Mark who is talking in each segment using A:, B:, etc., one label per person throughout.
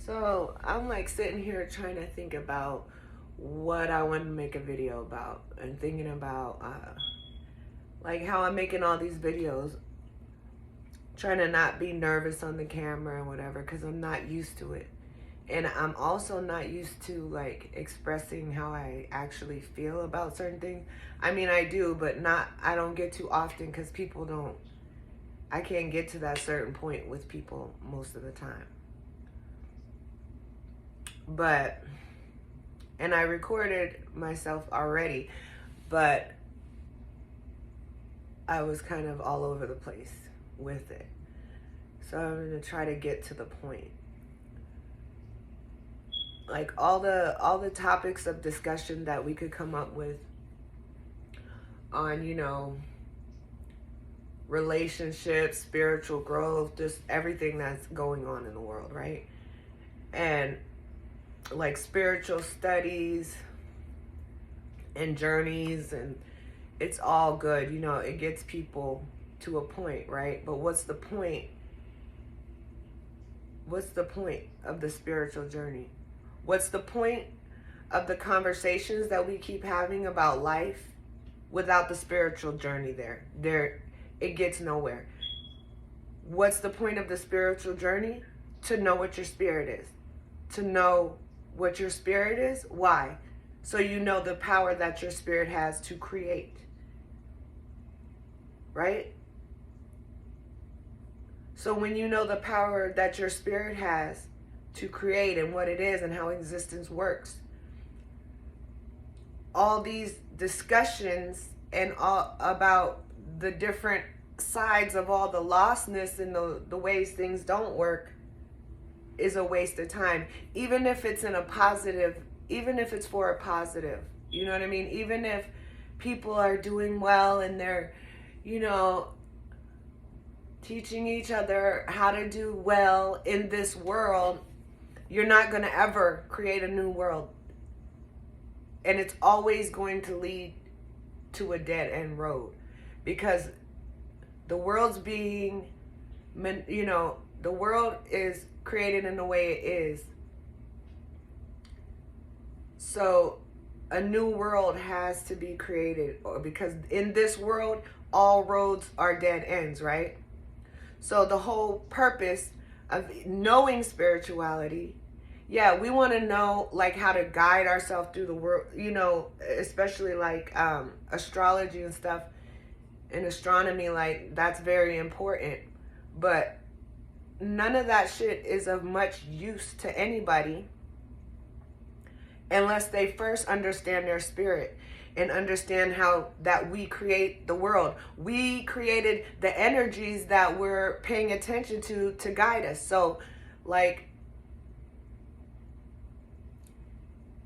A: So I'm like sitting here trying to think about what I want to make a video about and thinking about like how I'm making all these videos, trying to not be nervous on the camera and whatever because I'm not used to it. And I'm also not used to like expressing how I actually feel about certain things. I mean, I do, but I don't get too often because people don't, I can't get to that certain point with people most of the time. But and I recorded myself already, but I was kind of all over the place with it. So I'm going to try to get to the point. Like all the topics of discussion that we could come up with on, relationships, spiritual growth, just everything that's going on in the world, right? And like spiritual studies and journeys, and it's all good, it gets people to a point, right? But what's the point of the spiritual journey? What's the point of the conversations that we keep having about life without the spiritual journey there? It gets nowhere. What's the point of the spiritual journey? To know what your spirit is. To know what your spirit is. Why? So you know the power that your spirit has to create. Right? So when you know the power that your spirit has to create and what it is and how existence works, all these discussions and all about the different sides of all the lostness and the ways things don't work is a waste of time. Even if it's in a positive, even if it's for a positive, you know what I mean? Even if people are doing well and they're, teaching each other how to do well in this world, you're not going to ever create a new world. And it's always going to lead to a dead end road, because the world's being, the world is created in the way it is. So a new world has to be created, or because in this world, all roads are dead ends, right? So the whole purpose of knowing spirituality, yeah, we want to know like how to guide ourselves through the world, especially like astrology and stuff and astronomy, like that's very important. But none of that shit is of much use to anybody unless they first understand their spirit and understand how that we create the world. We created the energies that we're paying attention to guide us. So like,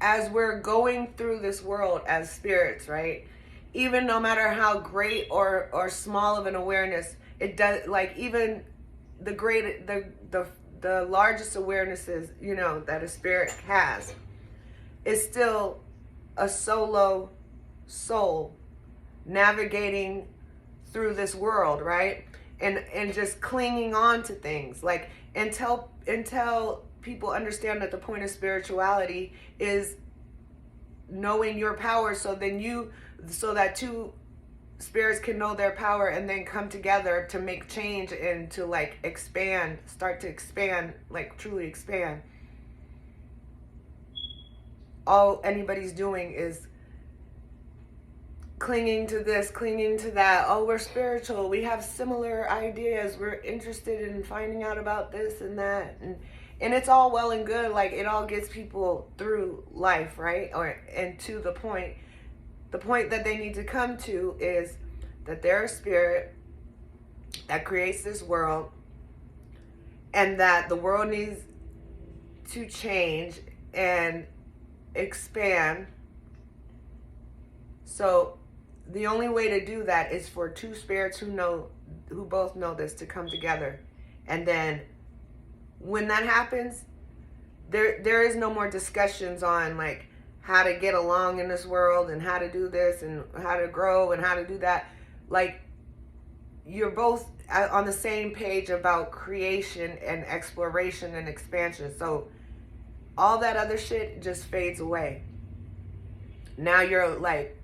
A: as we're going through this world as spirits, right? Even no matter how great or small of an awareness it does, like even the largest awarenesses, that a spirit has, is still a solo soul navigating through this world, right? And just clinging on to things, like until people understand that the point of spirituality is knowing your power, so that two spirits can know their power and then come together to make change and to like start to expand, like truly expand. All anybody's doing is clinging to this, clinging to that. Oh, we're spiritual, we have similar ideas, we're interested in finding out about this and that, and it's all well and good, like it all gets people through life, right? And to the point that they need to come to is that they're a spirit that creates this world, and that the world needs to change and expand. So the only way to do that is for two spirits who both know this to come together. And then when that happens, there is no more discussions on like how to get along in this world and how to do this and how to grow and how to do that. Like, you're both on the same page about creation and exploration and expansion. So all that other shit just fades away. Now you're like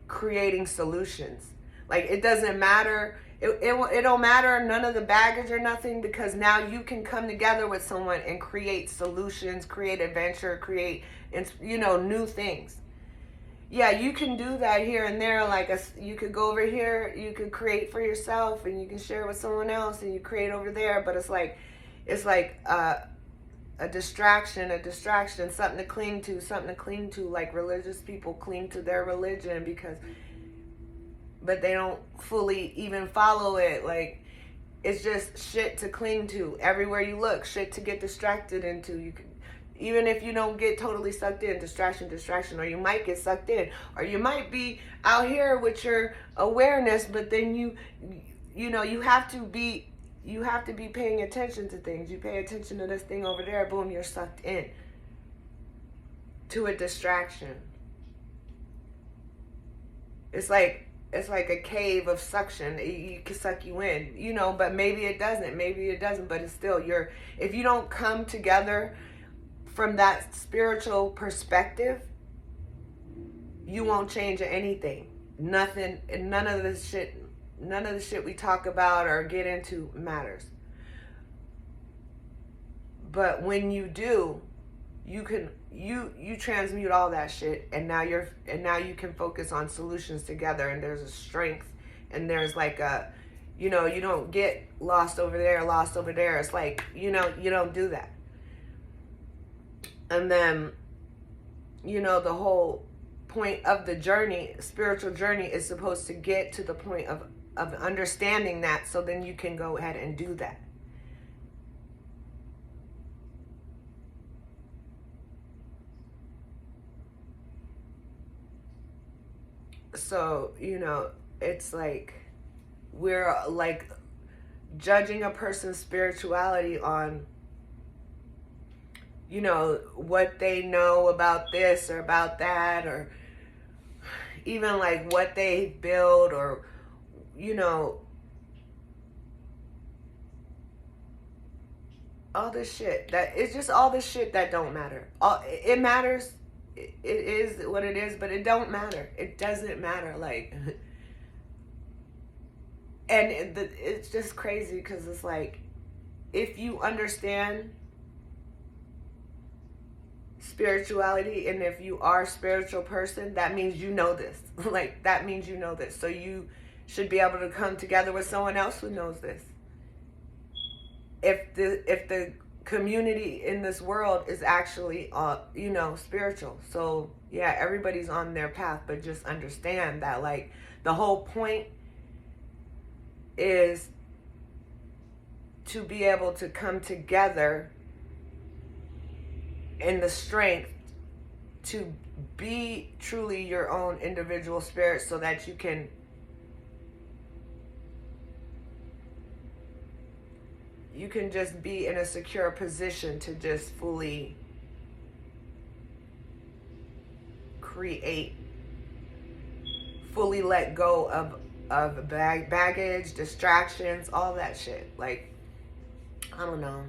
A: creating solutions. Like it doesn't matter. It don't matter none of the baggage or nothing, because now you can come together with someone and create solutions, create adventure, create, new things. Yeah, you can do that here and there. Like you could go over here, you could create for yourself, and you can share with someone else, and you create over there. But it's like a distraction, something to cling to, like religious people cling to their religion but they don't fully even follow it. Like, it's just shit to cling to. Everywhere you look, shit to get distracted into. You can, even if you don't get totally sucked in, distraction, or you might get sucked in, or you might be out here with your awareness, but then you have to be paying attention to things. You pay attention to this thing over there, boom, you're sucked in to a distraction. It's like a cave of suction. It can suck you in, but maybe it doesn't, but it's still, if you don't come together from that spiritual perspective, you won't change anything. Nothing, none of the shit we talk about or get into matters. But when you do, you transmute all that shit, and now you can focus on solutions together, and there's a strength, and there's like a, you don't get lost over there. It's like, you don't do that. And then, the whole point of the journey, spiritual journey, is supposed to get to the point of understanding that, so then you can go ahead and do that. So, it's like we're like judging a person's spirituality on, what they know about this or about that, or even like what they build, or, all this shit it's just all this shit that don't matter. It matters. It is what it is, but it don't matter. It doesn't matter. Like, and it's just crazy, because it's like, if you understand spirituality, and if you are a spiritual person, that means you know this. Like, that means you know this. So you should be able to come together with someone else who knows this. If the community in this world is actually spiritual. So yeah, everybody's on their path, but just understand that, like, the whole point is to be able to come together in the strength to be truly your own individual spirit, so that you can just be in a secure position to just fully create, fully let go of baggage, distractions, all that shit. Like, I don't know.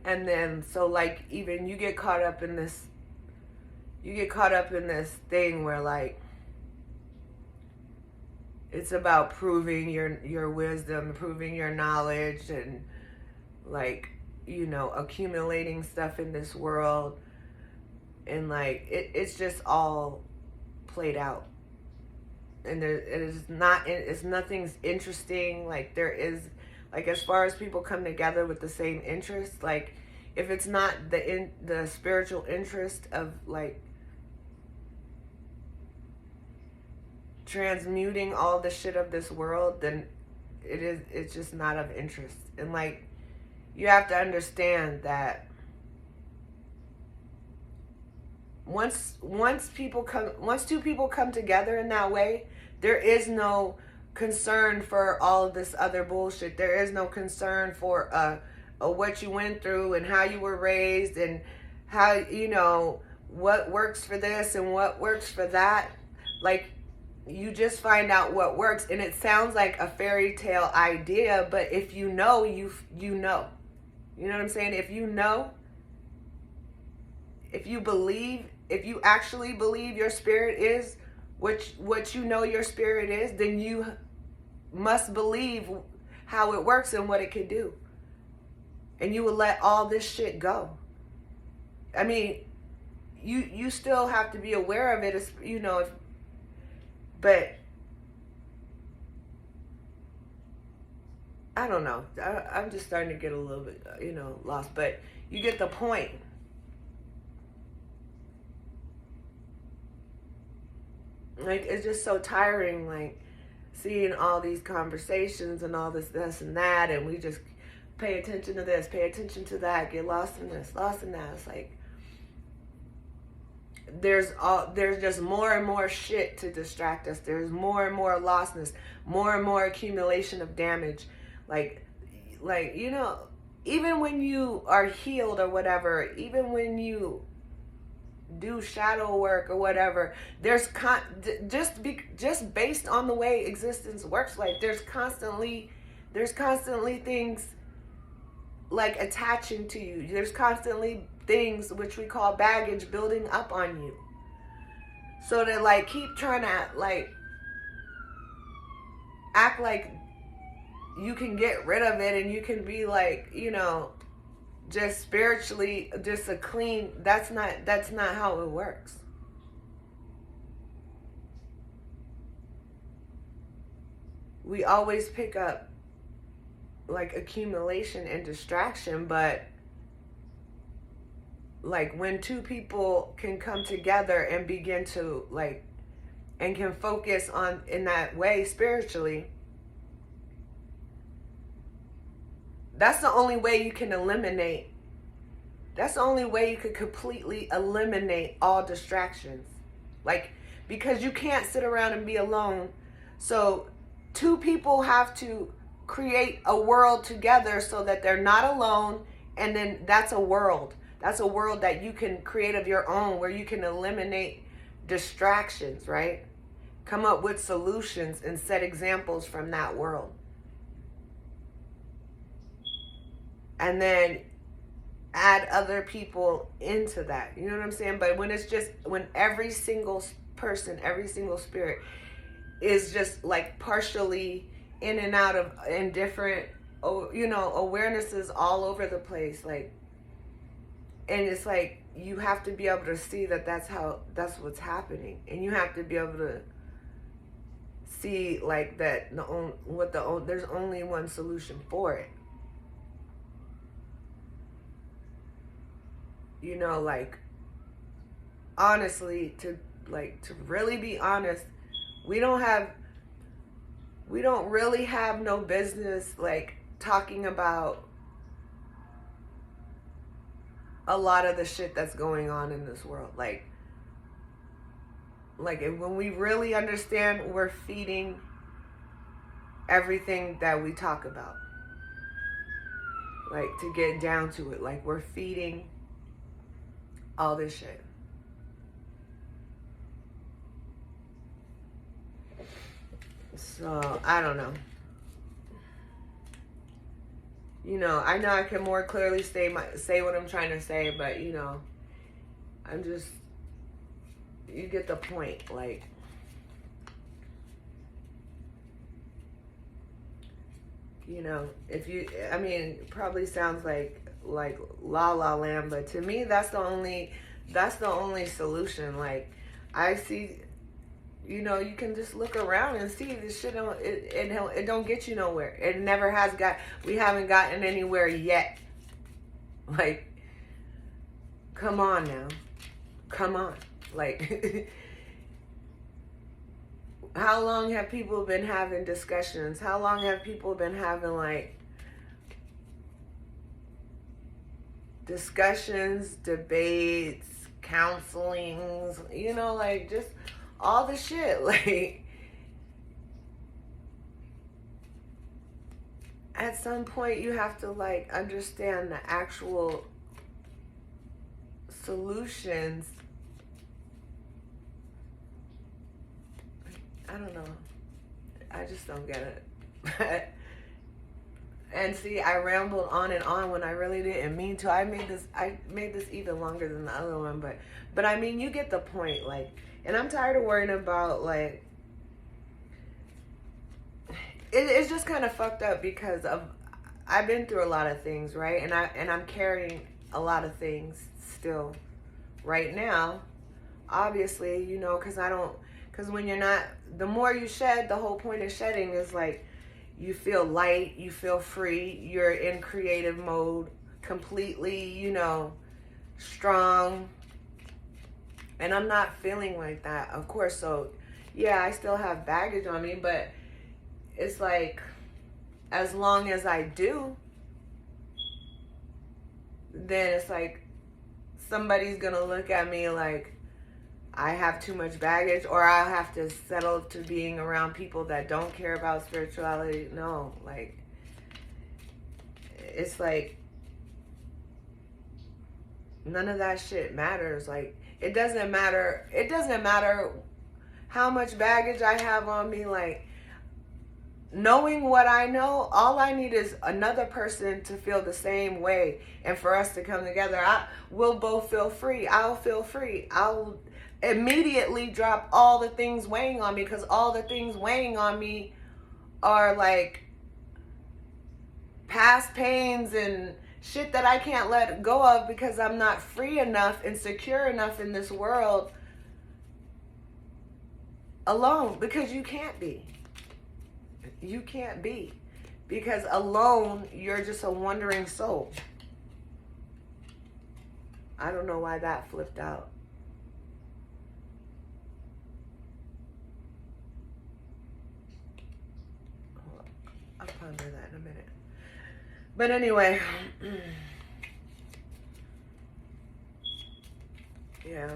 A: And then, so like, even you get caught up in this thing where, like, it's about proving your wisdom, proving your knowledge, and, like, accumulating stuff in this world. And, like, it's just all played out. And nothing's interesting. Like, there is, like, as far as people come together with the same interest, like, if it's not the spiritual interest of, like, transmuting all the shit of this world, then it's just not of interest. And, like, you have to understand that once two people come together in that way, there is no concern for all of this other bullshit. There is no concern for what you went through and how you were raised, and how, what works for this and what works for that. Like, you just find out what works. And it sounds like a fairy tale idea, but if you know, you know. You know what I'm saying? If you know, if you believe, if you actually believe your spirit is what you know your spirit is, then you must believe how it works and what it can do. And you will let all this shit go. I mean, you still have to be aware of it, you know, but I don't know. I'm just starting to get a little bit, you know, lost, but you get the point. Like, it's just so tiring, like, seeing all these conversations and all this and that, and we just pay attention to this, pay attention to that, get lost in this, lost in that. It's like, there's just more and more shit to distract us. There's more and more lostness, more and more accumulation of damage. Like, you know, even when you are healed or whatever, even when you do shadow work or whatever, there's just based on the way existence works, like there's constantly things like attaching to you. There's constantly things which we call baggage building up on you, so to like keep trying to like act like you can get rid of it and you can be like, you know, just spiritually just a clean, that's not how it works. We always pick up like accumulation and distraction, but like when two people can come together and begin to like and can focus on in that way spiritually, that's the only way you can eliminate, that's the only way you could completely eliminate all distractions. Like, because you can't sit around and be alone. So two people have to create a world together so that they're not alone. And then that's a world. That's a world that you can create of your own, where you can eliminate distractions, right? Come up with solutions and set examples from that world. And then add other people into that. You know what I'm saying? But when it's just, when every single person, every single spirit is just like partially in and out of, in different, you know, awarenesses all over the place, like, and it's like, you have to be able to see that that's what's happening. And you have to be able to see like that there's only one solution for it. You know, like, honestly, to really be honest, we don't really have no business like talking about a lot of the shit that's going on in this world. Like when we really understand, we're feeding everything that we talk about. Like, to get down to it, like, we're feeding all this shit. So, I don't know. You know I can more clearly say what I'm trying to say, but you know, I'm just, you get the point. Like, you know, if you, I mean, it probably sounds like La La Land, but to me, that's the only solution. Like, I see, you know, you can just look around and see this shit. It don't get you nowhere. It never has we haven't gotten anywhere yet. Like, come on now. Come on. Like, how long have people been having discussions? How long have people been having, like, discussions, debates, counselings, you know, like, just all the shit. Like, at some point you have to like understand the actual solutions. I don't know. I just don't get it. And see, I rambled on and on when I really didn't mean to. I made this even longer than the other one, but I mean, you get the point. Like, and I'm tired of worrying about like. It's just kind of fucked up because I've been through a lot of things, right? And I'm carrying a lot of things still, right now. Obviously, you know, because when you're not, the more you shed, the whole point of shedding is like. You feel light, you feel free, you're in creative mode, completely, you know, strong. And I'm not feeling like that, of course. So, yeah, I still have baggage on me, but it's like, as long as I do, then it's like somebody's gonna look at me like I have too much baggage, or I'll have to settle to being around people that don't care about spirituality. No, like, it's like, none of that shit matters. Like, it doesn't matter how much baggage I have on me. Like, knowing what I know, all I need is another person to feel the same way, and for us to come together. We'll both feel free. I'll feel free. I'll immediately drop all the things weighing on me, because all the things weighing on me are like past pains and shit that I can't let go of because I'm not free enough and secure enough in this world alone. Because you can't be. You can't be. Because alone, you're just a wandering soul. I don't know why that flipped out. I'll ponder that in a minute. But anyway, yeah.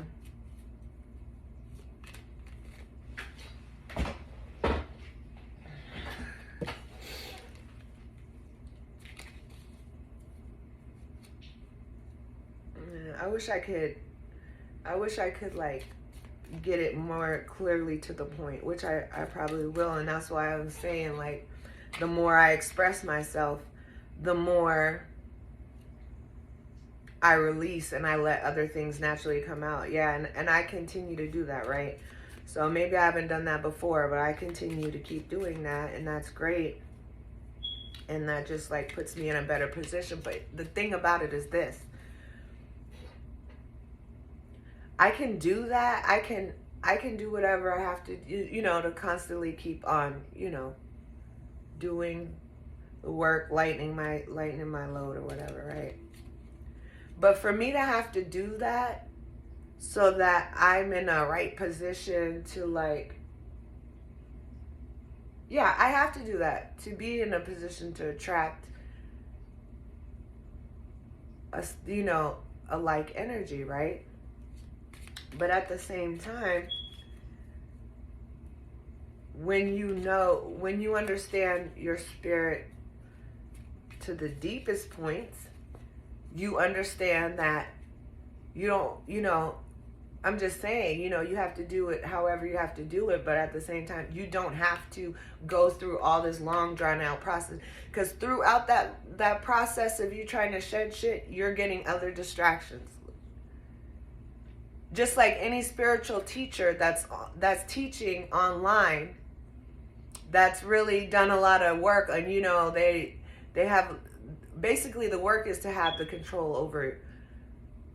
A: I wish I could like get it more clearly to the point, which I probably will. And that's why I'm saying, like, the more I express myself, the more I release and I let other things naturally come out. Yeah, and I continue to do that, right? So maybe I haven't done that before, but I continue to keep doing that, and that's great. And that just like puts me in a better position. But the thing about it is this. I can do that. I can do whatever I have to do, you know, to constantly keep on, you know, doing the work, lightening my load or whatever, right? But for me to have to do that so that I'm in a right position to like, yeah, I have to do that to be in a position to attract a like energy, right? But at the same time, when you understand your spirit to the deepest points, you understand that you don't, I'm just saying, you have to do it however you have to do it, but at the same time, you don't have to go through all this long, drawn out process. Because throughout that process of you trying to shed shit, you're getting other distractions. Just like any spiritual teacher that's teaching online, that's really done a lot of work, and they have, basically the work is to have the control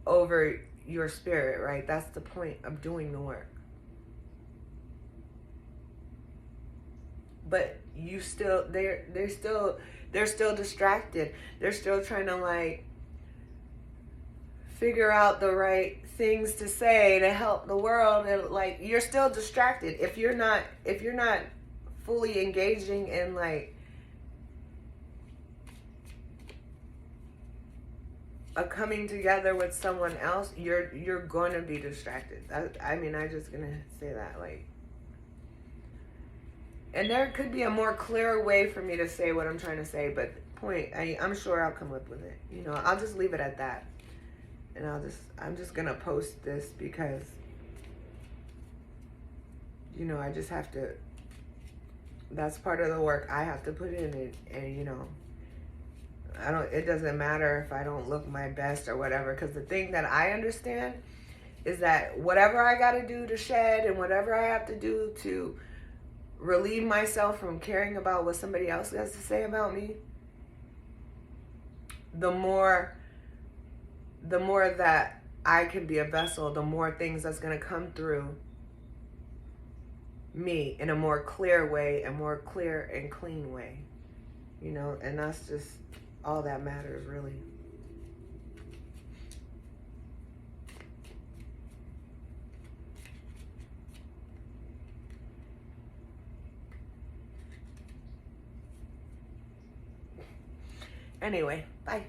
A: over your spirit, right? That's the point of doing the work. But they're still distracted. They're still trying to like figure out the right things to say to help the world, and like you're still distracted if you're not fully engaging in like a coming together with someone else. You're going to be distracted. I'm just gonna say that, like, and there could be a more clearer way for me to say what I'm trying to say, but I'm sure I'll come up with it. I'll just leave it at that. And I'm just gonna post this because I just have to That's part of the work I have to put in, and you know, it doesn't matter if I don't look my best or whatever, because the thing that I understand is that whatever I got to do to shed and whatever I have to do to relieve myself from caring about what somebody else has to say about me, the more that I can be a vessel, the more things that's going to come through me in a more clear way, a more clear and clean way, you know, and that's just all that matters, really. Anyway, bye.